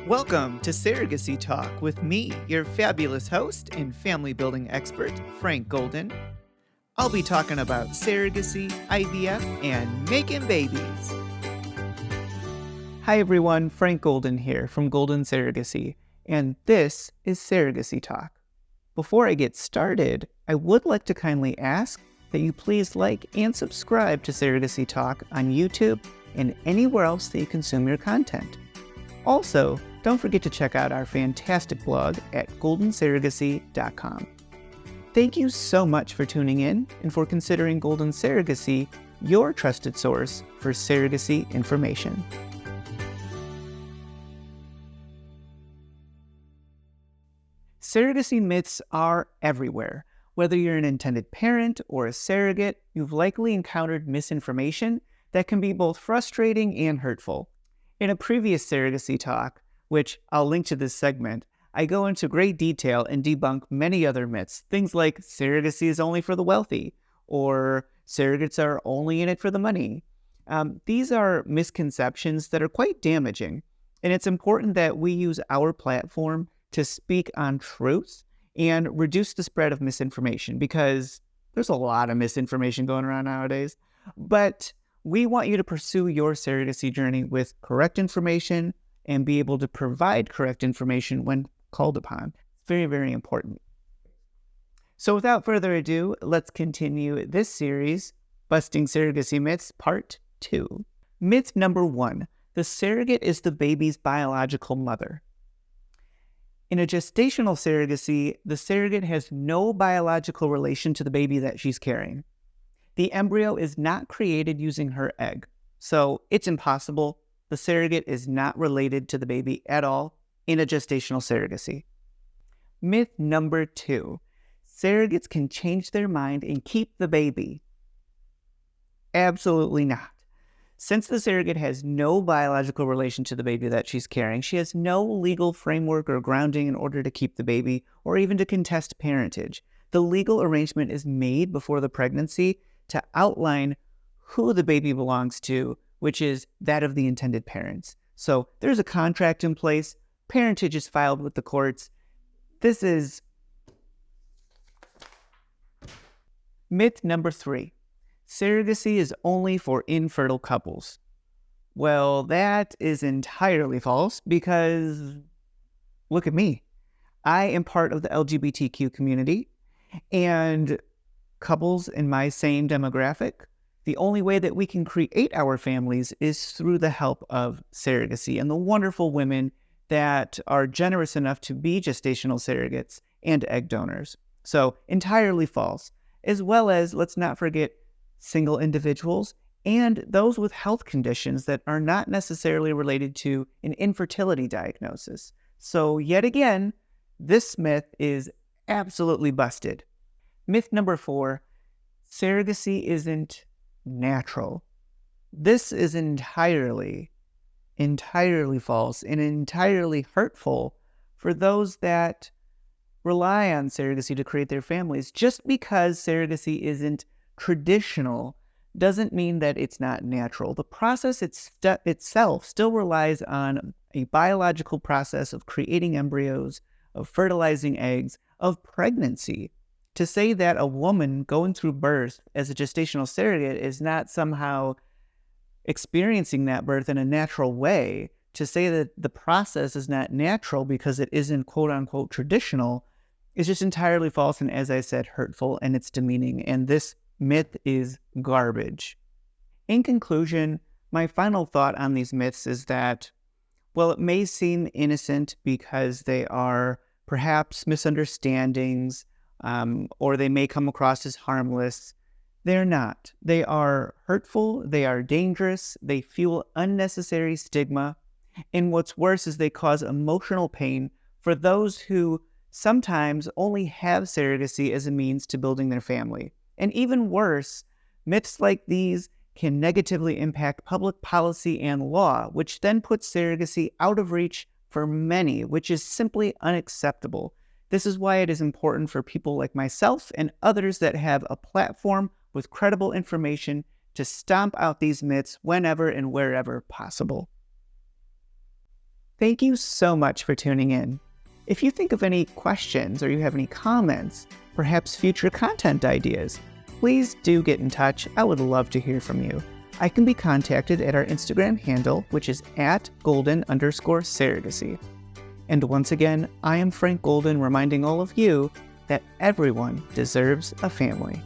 Welcome to Surrogacy Talk with me, your fabulous host and family building expert, Frank Golden. I'll be talking about surrogacy, IVF, and making babies. Hi everyone, Frank Golden here from Golden Surrogacy, and this is Surrogacy Talk. Before I get started, I would like to kindly ask that you please like and subscribe to Surrogacy Talk on YouTube and anywhere else that you consume your content. Also, don't forget to check out our fantastic blog at goldensurrogacy.com. Thank you so much for tuning in and for considering Golden Surrogacy your trusted source for surrogacy information. Surrogacy myths are everywhere. Whether you're an intended parent or a surrogate, you've likely encountered misinformation that can be both frustrating and hurtful. In a previous Surrogacy Talk, which I'll link to this segment, I go into great detail and debunk many other myths, things like surrogacy is only for the wealthy, or surrogates are only in it for the money. These are misconceptions that are quite damaging, and it's important that we use our platform to speak on truth and reduce the spread of misinformation, because there's a lot of misinformation going around nowadays. But we want you to pursue your surrogacy journey with correct information and be able to provide correct information when called upon. It's very, very important. So without further ado, let's continue this series, Busting Surrogacy Myths, Part 2. Myth number 1, the surrogate is the baby's biological mother. In a gestational surrogacy, the surrogate has no biological relation to the baby that she's carrying. The embryo is not created using her egg, so it's impossible. The surrogate is not related to the baby at all in a gestational surrogacy. Myth number 2, surrogates can change their mind and keep the baby. Absolutely not. Since the surrogate has no biological relation to the baby that she's carrying, she has no legal framework or grounding in order to keep the baby or even to contest parentage. The legal arrangement is made before the pregnancy to outline who the baby belongs to, which is that of the intended parents. So there's a contract in place, parentage is filed with the courts. This is myth number 3. Surrogacy is only for infertile couples. Well, that is entirely false because look at me. I am part of the LGBTQ community, and couples in my same demographic, the only way that we can create our families is through the help of surrogacy and the wonderful women that are generous enough to be gestational surrogates and egg donors. So entirely false, as well as, let's not forget, single individuals and those with health conditions that are not necessarily related to an infertility diagnosis. So yet again, this myth is absolutely busted. Myth number 4, surrogacy isn't natural. This is entirely false and entirely hurtful for those that rely on surrogacy to create their families. Just because surrogacy isn't traditional doesn't mean that it's not natural. The process itself still relies on a biological process of creating embryos, of fertilizing eggs, of pregnancy. To say that a woman going through birth as a gestational surrogate is not somehow experiencing that birth in a natural way, to say that the process is not natural because it isn't quote-unquote traditional, is just entirely false and, as I said, hurtful, and it's demeaning, and this myth is garbage. In conclusion, my final thought on these myths is that, well, it may seem innocent because they are perhaps misunderstandings, or they may come across as harmless. They're not. They are hurtful, they are dangerous, they fuel unnecessary stigma, and what's worse is they cause emotional pain for those who sometimes only have surrogacy as a means to building their family. And even worse, myths like these can negatively impact public policy and law, which then puts surrogacy out of reach for many, which is simply unacceptable. This is why it is important for people like myself and others that have a platform with credible information to stomp out these myths whenever and wherever possible. Thank you so much for tuning in. If you think of any questions or you have any comments, perhaps future content ideas, please do get in touch. I would love to hear from you. I can be contacted at our Instagram handle, which is @golden_surrogacy. And once again, I am Frank Golden reminding all of you that everyone deserves a family.